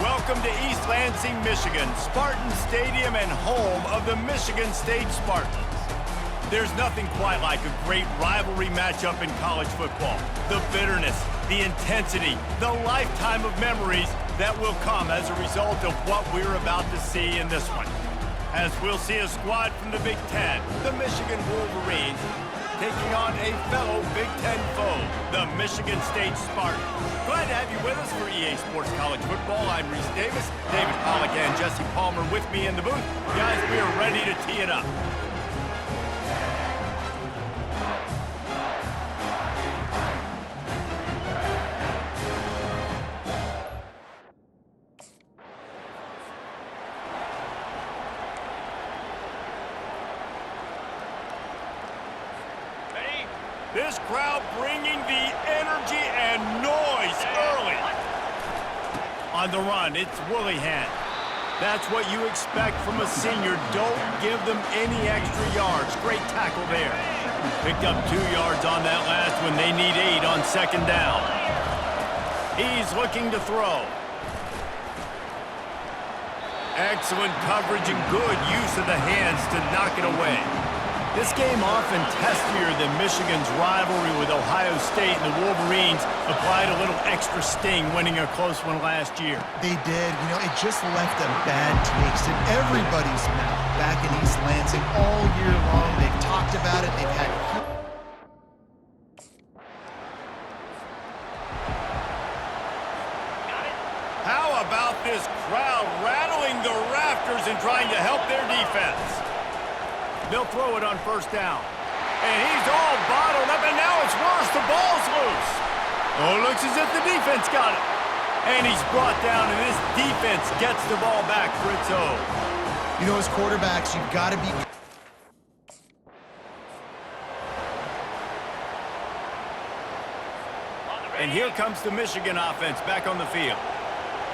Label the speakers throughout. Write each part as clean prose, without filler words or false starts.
Speaker 1: Welcome to East Lansing, Michigan, Spartan Stadium and home of the Michigan State Spartans. There's nothing quite like a great rivalry matchup in college football. The bitterness, the intensity, the lifetime of memories that will come as a result of what we're about to see in this one. As we'll see a squad from the Big Ten, the Michigan Wolverines, taking on a fellow Big Ten foe, the Michigan State Spartans. Glad to have you with us for EA Sports College Football. I'm Reese Davis, David Pollack and Jesse Palmer with me in the booth. Guys, we are ready to tee it up. This crowd bringing the energy and noise early. On the run, it's Willihan. That's what you expect from a senior. Don't give them any extra yards. Great tackle there. Picked up 2 yards on that last one. They need 8 on second down. He's looking to throw. Excellent coverage and good use of the hands to knock it away. This game often testier than Michigan's rivalry with Ohio State, and the Wolverines applied a little extra sting winning a close one last year.
Speaker 2: They did. You know, it just left a bad taste in everybody's mouth back in East Lansing all year long. They've talked about it. They've had...
Speaker 1: How about this crowd rattling the rafters and trying to help their defense? They'll throw it on first down. And he's all bottled up, and now it's worse. The ball's loose. Oh, it looks as if the defense got it. And he's brought down, and this defense gets the ball back for its own.
Speaker 2: You know, as quarterbacks, you've got to be...
Speaker 1: And here comes the Michigan offense back on the field.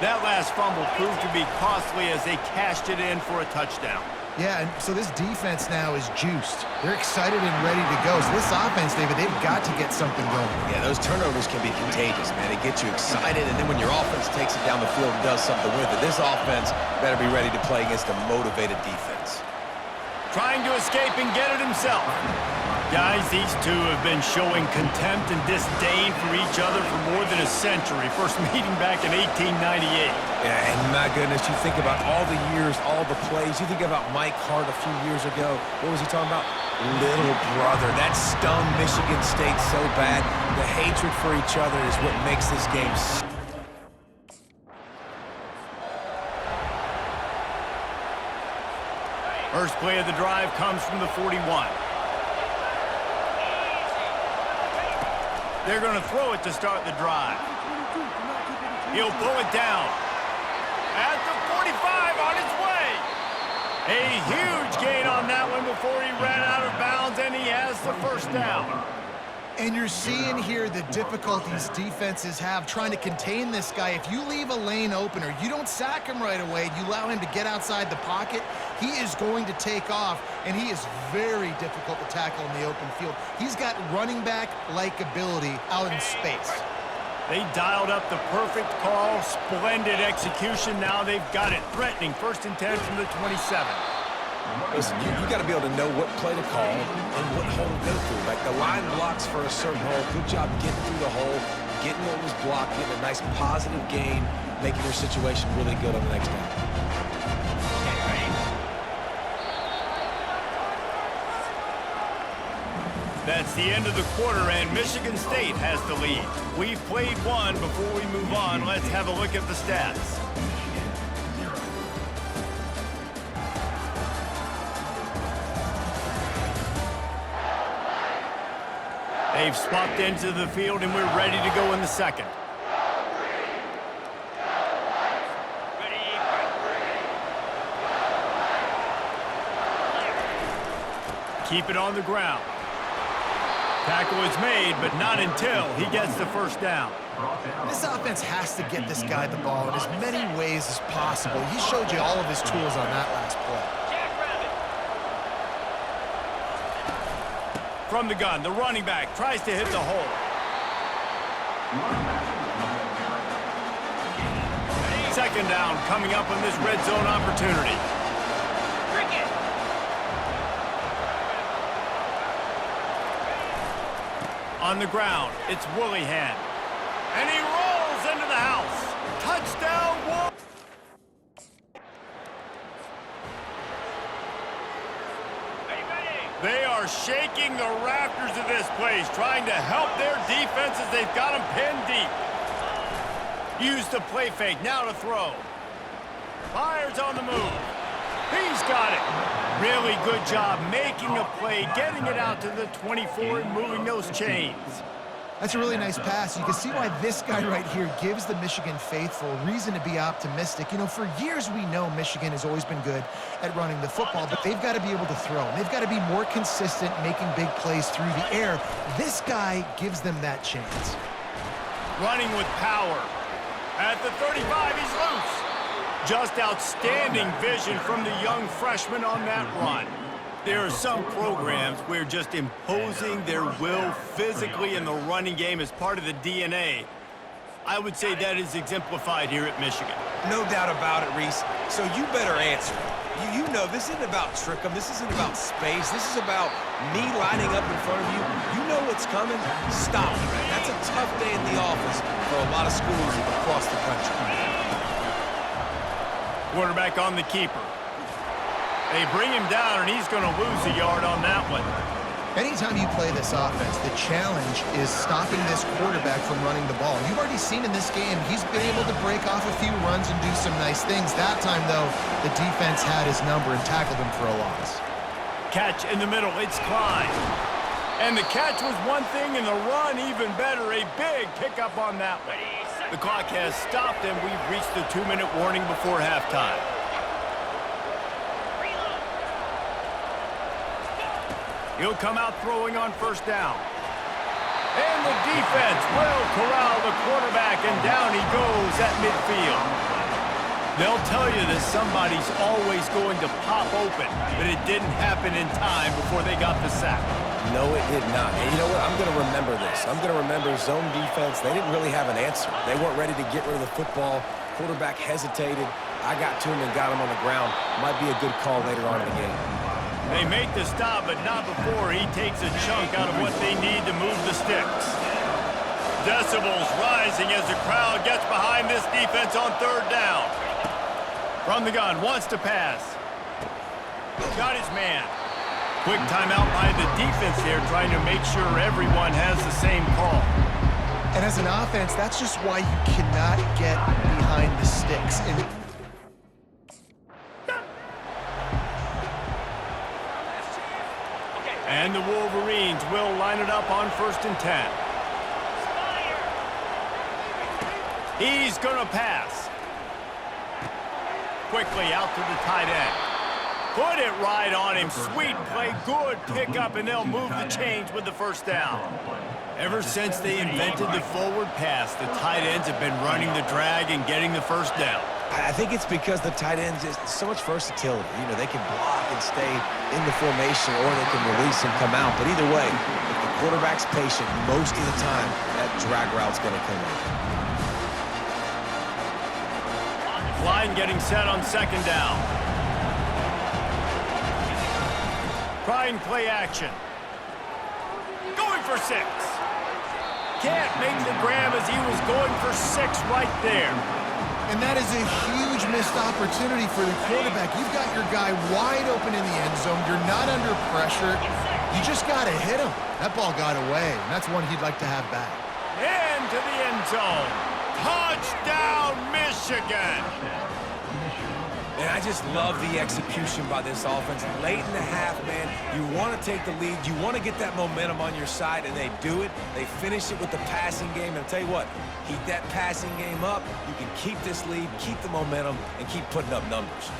Speaker 1: That last fumble proved to be costly as they cashed it in for a touchdown.
Speaker 2: Yeah, and so this defense now is juiced. They're excited and ready to go. So this offense, David, they've got to get something going.
Speaker 3: Yeah, those turnovers can be contagious, man. They get you excited, and then when your offense takes it down the field and does something with it, this offense better be ready to play against a motivated defense.
Speaker 1: Trying to escape and get it himself. Guys, these two have been showing contempt and disdain for each other for more than a century. First meeting back in 1898.
Speaker 3: Yeah, and my goodness, you think about all the years, all the plays. You think about Mike Hart a few years ago. What was he talking about? Little brother. That stung Michigan State so bad. The hatred for each other is what makes this game so...
Speaker 1: First play of the drive comes from the 41. They're going to throw it to start the drive. He'll pull it down. At the 45, on his way. A huge gain on that one before he ran out of bounds, and he has the first down.
Speaker 2: And you're seeing here the difficulties defenses have trying to contain this guy. If you leave a lane open or you don't sack him right away, you allow him to get outside the pocket, he is going to take off, and he is very difficult to tackle in the open field. He's got running back-like ability out in space.
Speaker 1: They dialed up the perfect call, splendid execution. Now they've got it. Threatening, 1st and 10 from the 27.
Speaker 3: Listen, you got to be able to know what play to call and what hole to go through. Like the line blocks for a certain hole. Good job getting through the hole, getting what was blocked, getting a nice positive gain, making your situation really good on the next down.
Speaker 1: That's the end of the quarter, and Michigan State has the lead. We've played one. Before we move on, let's have a look at the stats. They've swapped into the field, and we're ready to go in the second. Keep it on the ground. Tackle is made, but not until he gets the first down.
Speaker 2: This offense has to get this guy the ball in as many ways as possible. He showed you all of his tools on that last play.
Speaker 1: From the gun, the running back tries to hit the hole. Second down coming up on this red zone opportunity. On the ground, it's Willihan. And he rolls into the house. Touchdown, Wolves! They are shaking the rafters of this place, trying to help their defense as they've got them pinned deep. Use the play fake, now to throw. Fires on the move. He's got it. Really good job making a play, getting it out to the 24 and moving those chains.
Speaker 2: That's a really nice pass. You can see why this guy right here gives the Michigan faithful reason to be optimistic. You know, for years we know Michigan has always been good at running the football, but they've got to be able to throw. And they've got to be more consistent making big plays through the air. This guy gives them that chance.
Speaker 1: Running with power. At the 35, he's loose. Just outstanding vision from the young freshman on that run. There are some programs where just imposing their will physically in the running game is part of the DNA. I would say that is exemplified here at Michigan.
Speaker 3: No doubt about it, Reese. So you better answer. You know this isn't about trick 'em. This isn't about space. This is about me lining up in front of you. You know what's coming. Stop it. That's a tough day in the office for a lot of schools across the country.
Speaker 1: Quarterback on the keeper. They bring him down, and he's going to lose a yard on that one.
Speaker 2: Anytime you play this offense, the challenge is stopping this quarterback from running the ball. You've already seen in this game, he's been able to break off a few runs and do some nice things. That time, though, the defense had his number and tackled him for a loss.
Speaker 1: Catch in the middle, it's Klein. And the catch was one thing, and the run even better. A big pickup on that one. The clock has stopped, and we've reached the 2-minute warning before halftime. He'll come out throwing on first down. And the defense will corral the quarterback, and down he goes at midfield. They'll tell you that somebody's always going to pop open, but it didn't happen in time before they got the sack.
Speaker 3: No, it did not. And you know what? I'm going to remember this. I'm going to remember zone defense. They didn't really have an answer. They weren't ready to get rid of the football. Quarterback hesitated. I got to him and got him on the ground. Might be a good call later on in the game.
Speaker 1: They make the stop, but not before he takes a chunk out of what they need to move the sticks. Decibels rising as the crowd gets behind this defense on third down. From the gun, wants to pass. Got his man. Quick timeout by the defense there, trying to make sure everyone has the same call.
Speaker 2: And as an offense, that's just why you cannot get behind the sticks.
Speaker 1: And the Wolverines will line it up on 1st and 10. He's going to pass. Quickly out to the tight end. Put it right on him. Sweet play, good pickup, and they'll move the chains with the first down. Ever since they invented the forward pass, the tight ends have been running the drag and getting the first down.
Speaker 3: I think it's because the tight ends is so much versatility. You know, they can block and stay in the formation, or they can release and come out. But either way, if the quarterback's patient, most of the time, that drag route's going to come in.
Speaker 1: Line getting set on 2nd down. Trying play action. Going for 6. Can't make the grab as he was going for 6 right there.
Speaker 2: And that is a huge missed opportunity for the quarterback. You've got your guy wide open in the end zone. You're not under pressure. You just got to hit him. That ball got away, and that's one he'd like to have back.
Speaker 1: Into the end zone. Touchdown, Michigan!
Speaker 3: And I just love the execution by this offense. Late in the half, man, you want to take the lead. You want to get that momentum on your side, and they do it. They finish it with the passing game. And I'll tell you what, keep that passing game up. You can keep this lead, keep the momentum, and keep putting up numbers.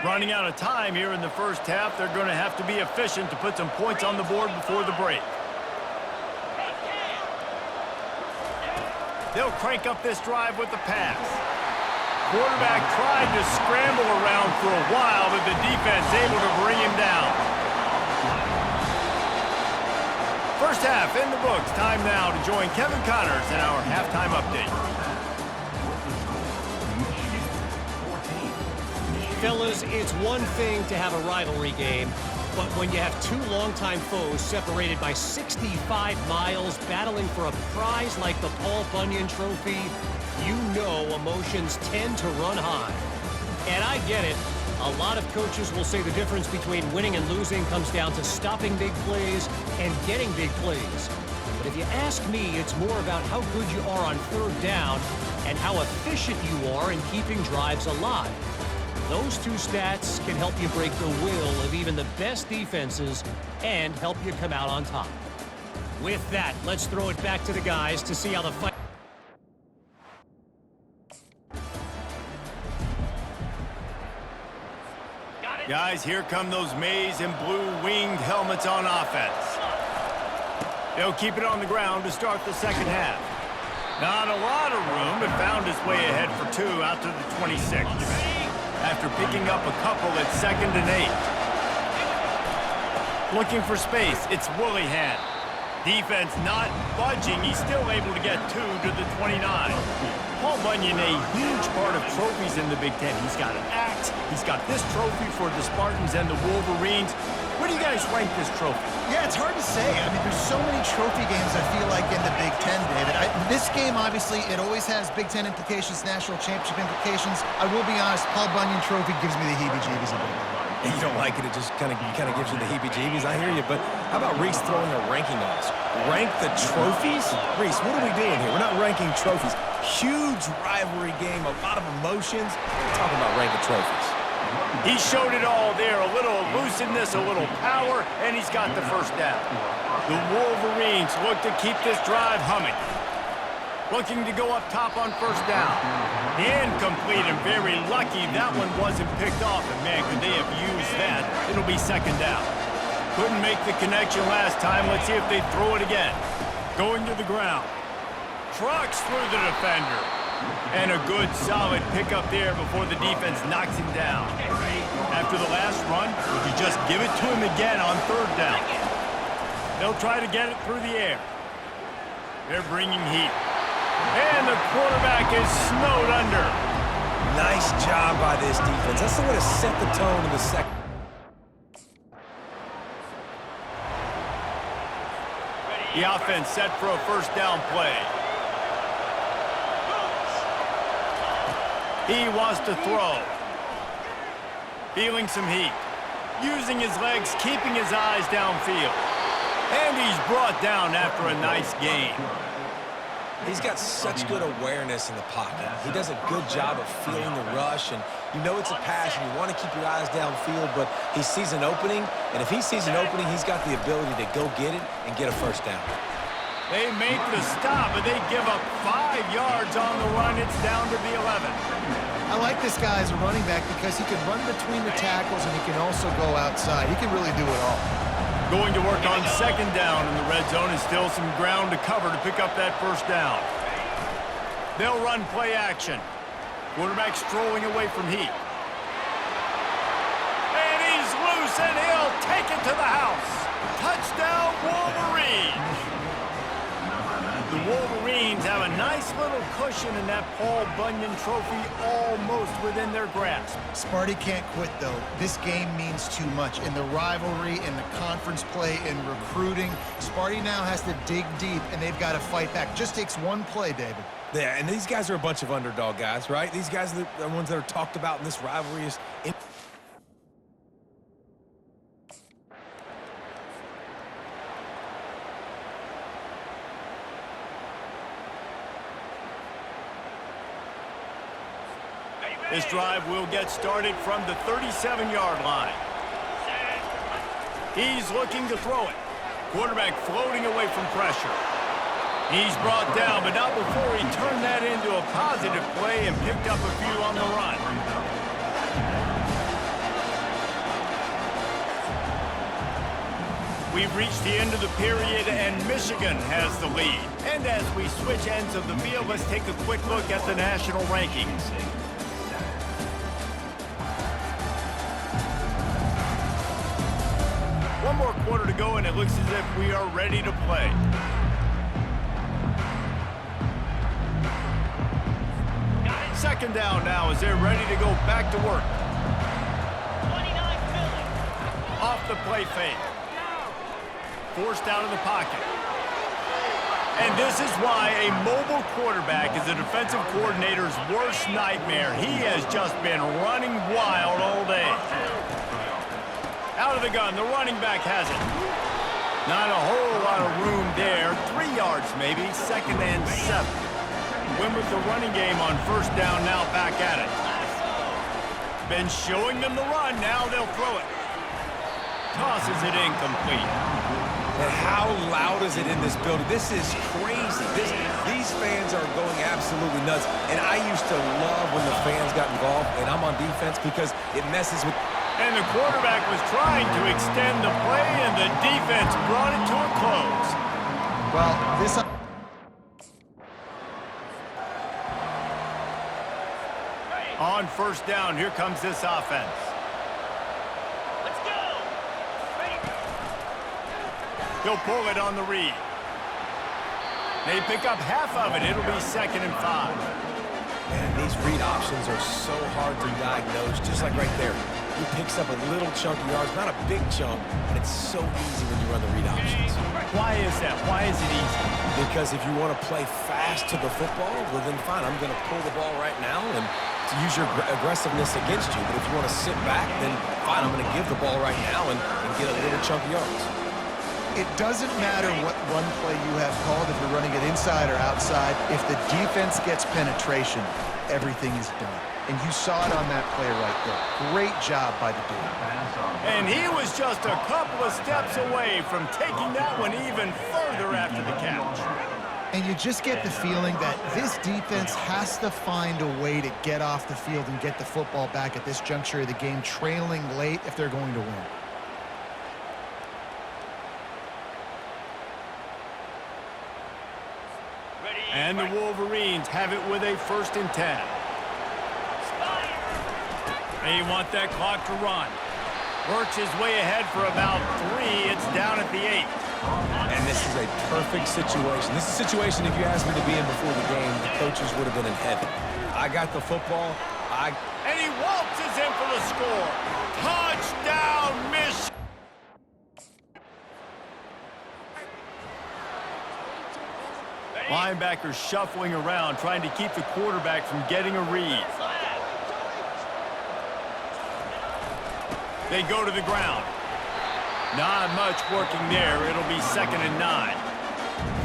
Speaker 1: Running out of time here in the first half. They're going to have to be efficient to put some points on the board before the break. They'll crank up this drive with the pass. quarterback tried to scramble around for a while, but the defense able to bring him down. First half in the books. Time now to join Kevin Connors in our halftime update.
Speaker 4: Fellas, it's one thing to have a rivalry game, but when you have two longtime foes separated by 65 miles battling for a prize like the Paul Bunyan Trophy, you know emotions tend to run high. And I get it. A lot of coaches will say the difference between winning and losing comes down to stopping big plays and getting big plays. But if you ask me, it's more about how good you are on third down and how efficient you are in keeping drives alive. Those two stats can help you break the will of even the best defenses and help you come out on top. With that, let's throw it back to the guys to see how the fight...
Speaker 1: Guys, here come those maize and blue winged helmets on offense. They'll keep it on the ground to start the second half. Not a lot of room, but found his way ahead for two out to the 26. After picking up a couple at 2nd and 8. Looking for space, it's Willihan. Defense not budging, he's still able to get two to the 29. Paul Bunyan, a huge part of trophies in the Big Ten. He's got an axe, he's got this trophy for the Spartans and the Wolverines. Where do you guys rank this trophy?
Speaker 2: Yeah, it's hard to say. I mean, there's so many trophy games, I feel like, in the Big Ten, David. This game, obviously, it always has Big Ten implications, national championship implications. I will be honest, Paul Bunyan Trophy gives me the heebie-jeebies a bit.
Speaker 3: You don't like it, it just kind of gives you the heebie-jeebies. I hear you, but how about Reese throwing a ranking on us? Rank the trophies? Reese, what are we doing here? We're not ranking trophies. Huge rivalry game, a lot of emotions. We're talking about ranking trophies.
Speaker 1: He showed it all there, a little elusiveness, a little power, and he's got the first down. The Wolverines look to keep this drive humming. Looking to go up top on first down. Incomplete and very lucky that one wasn't picked off. And man, could they have used that? It'll be second down. Couldn't make the connection last time. Let's see if they throw it again. Going to the ground. Trucks through the defender. And a good solid pickup there before the defense knocks him down. After the last run, would you just give it to him again on third down? They'll try to get it through the air. They're bringing heat. And the quarterback is snowed under.
Speaker 3: Nice job by this defense. That's the way to set the tone in the second.
Speaker 1: The offense set for a first down play. He wants to throw. Feeling some heat. Using his legs, keeping his eyes downfield. And he's brought down after a nice gain.
Speaker 3: He's got such good awareness in the pocket. He does a good job of feeling the rush, and you know it's a pass, and you want to keep your eyes downfield, but he sees an opening, and if he sees an opening, he's got the ability to go get it and get a first down.
Speaker 1: They make the stop, but they give up 5 yards on the run. It's down to the 11.
Speaker 2: I like this guy as a running back because he can run between the tackles and he can also go outside. He can really do it all.
Speaker 1: Going to work on second down in the red zone, and still some ground to cover to pick up that first down. They'll run play action. Quarterback strolling away from heat. And he's loose, and he'll take it to the house. Touchdown, Wolverines! The Wolverines have a nice little cushion in that Paul Bunyan Trophy almost within their grasp.
Speaker 2: Sparty can't quit, though. This game means too much. In the rivalry, in the conference play, in recruiting, Sparty now has to dig deep, and they've got to fight back. Just takes one play, David.
Speaker 3: Yeah, and these guys are a bunch of underdog guys, right? These guys are the ones that are talked about in this rivalry.
Speaker 1: This drive will get started from the 37-yard line. He's looking to throw it. Quarterback floating away from pressure. He's brought down, but not before he turned that into a positive play and picked up a few on the run. We've reached the end of the period, and Michigan has the lead. And as we switch ends of the field, let's take a quick look at the national rankings. more quarter to go, and it looks as if we are ready to play. Second down now as they're ready to go back to work.
Speaker 5: 29 Philly.
Speaker 1: Off the play fake. Forced out of the pocket. And this is why a mobile quarterback is a defensive coordinator's worst nightmare. He has just been running wild all day. Out of the gun, the running back has it. Not a whole lot of room there. 3 yards maybe, 2nd and 7. Win with the running game on first down, now back at it. Been showing them the run, now they'll throw it. Tosses it incomplete.
Speaker 3: And how loud is it in this building? This is crazy. These fans are going absolutely nuts. And I used to love when the fans got involved, and I'm on defense because it messes with...
Speaker 1: And the quarterback was trying to extend the play, and the defense brought it to a close.
Speaker 2: Well, this...
Speaker 1: On first down, here comes this offense.
Speaker 5: Let's go. Ready.
Speaker 1: He'll pull it on the read. They pick up half of it. It'll be 2nd and 5.
Speaker 3: Man, these read options are so hard to diagnose, just like right there. He picks up a little chunk of yards, not a big chunk, but it's so easy when you run the read options.
Speaker 1: Why is that? Why is it easy?
Speaker 3: Because if you want to play fast to the football, well then fine, I'm going to pull the ball right now and to use your aggressiveness against you. But if you want to sit back, then fine, I'm going to give the ball right now and get a little chunk of yards.
Speaker 2: It doesn't matter what run play you have called, if you're running it inside or outside. If the defense gets penetration, everything is done. And you saw it on that play right there. Great job by the dude.
Speaker 1: And he was just a couple of steps away from taking that one even further after the catch.
Speaker 2: And you just get the feeling that this defense has to find a way to get off the field and get the football back at this juncture of the game, trailing late if they're going to win.
Speaker 1: And the Wolverines have it with a 1st and 10. They want that clock to run. Works his way ahead for about 3. It's down at the 8.
Speaker 3: And this is a perfect situation. This is a situation, if you asked me to be in before the game, the coaches would have been in heaven. I got the football.
Speaker 1: And he waltzes in for the score. Touchdown, Michigan! Linebackers shuffling around, trying to keep the quarterback from getting a read. They go to the ground. Not much working there. It'll be 2nd and 9.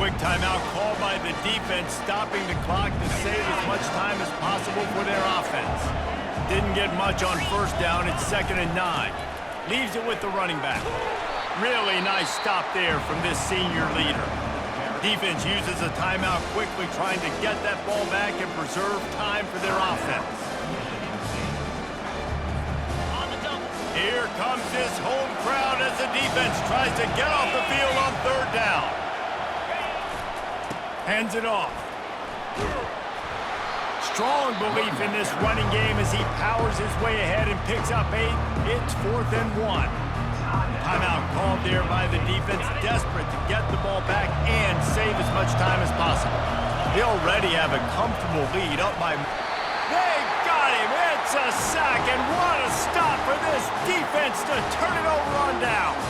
Speaker 1: Quick timeout called by the defense, stopping the clock to save as much time as possible for their offense. Didn't get much on first down. It's 2nd and 9. Leaves it with the running back. Really nice stop there from this senior leader. Defense uses a timeout quickly, trying to get that ball back and preserve time for their offense. Here comes this home crowd as the defense tries to get off the field on 3rd down. Hands it off. Strong belief in this running game as he powers his way ahead and picks up 8. It's 4th and 1. Timeout called there by the defense, desperate to get the ball back and save as much time as possible. They already have a comfortable lead up by... They got him! It's a sack, and what a stop for this defense to turn it over on downs.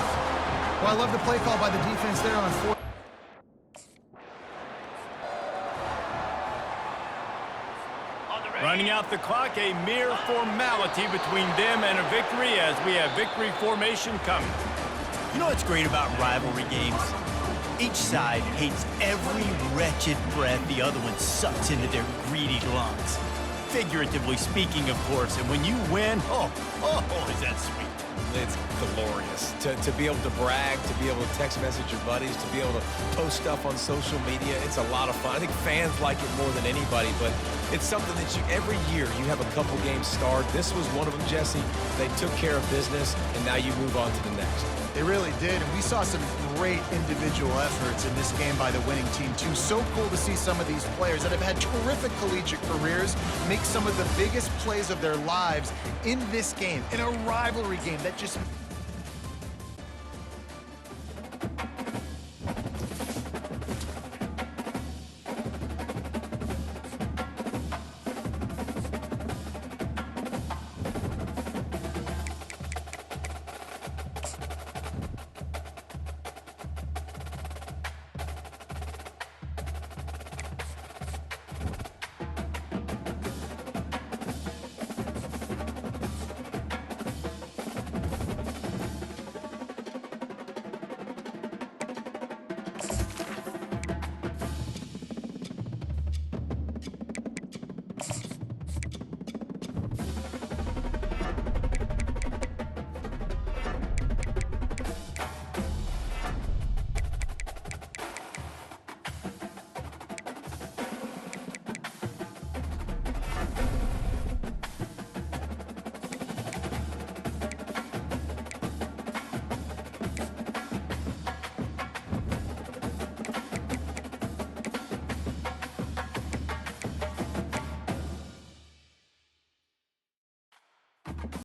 Speaker 2: Well, I love the play call by the defense there on 4th.
Speaker 1: Running out the clock, a mere formality between them and a victory as we have victory formation coming.
Speaker 6: You know what's great about rivalry games? Each side hates every wretched breath the other one sucks into their greedy lungs. Figuratively speaking, of course, and when you win, oh, is that sweet.
Speaker 3: It's glorious to be able to brag, to be able to text message your buddies, to be able to post stuff on social media. It's a lot of fun. I think fans like it more than anybody, but it's something that every year you have a couple games starred. This was one of them, Jesse. They took care of business, and now you move on to the next.
Speaker 2: They really did, and we saw some great individual efforts in this game by the winning team, too. So cool to see some of these players that have had terrific collegiate careers make some of the biggest plays of their lives in this game, in a rivalry game that just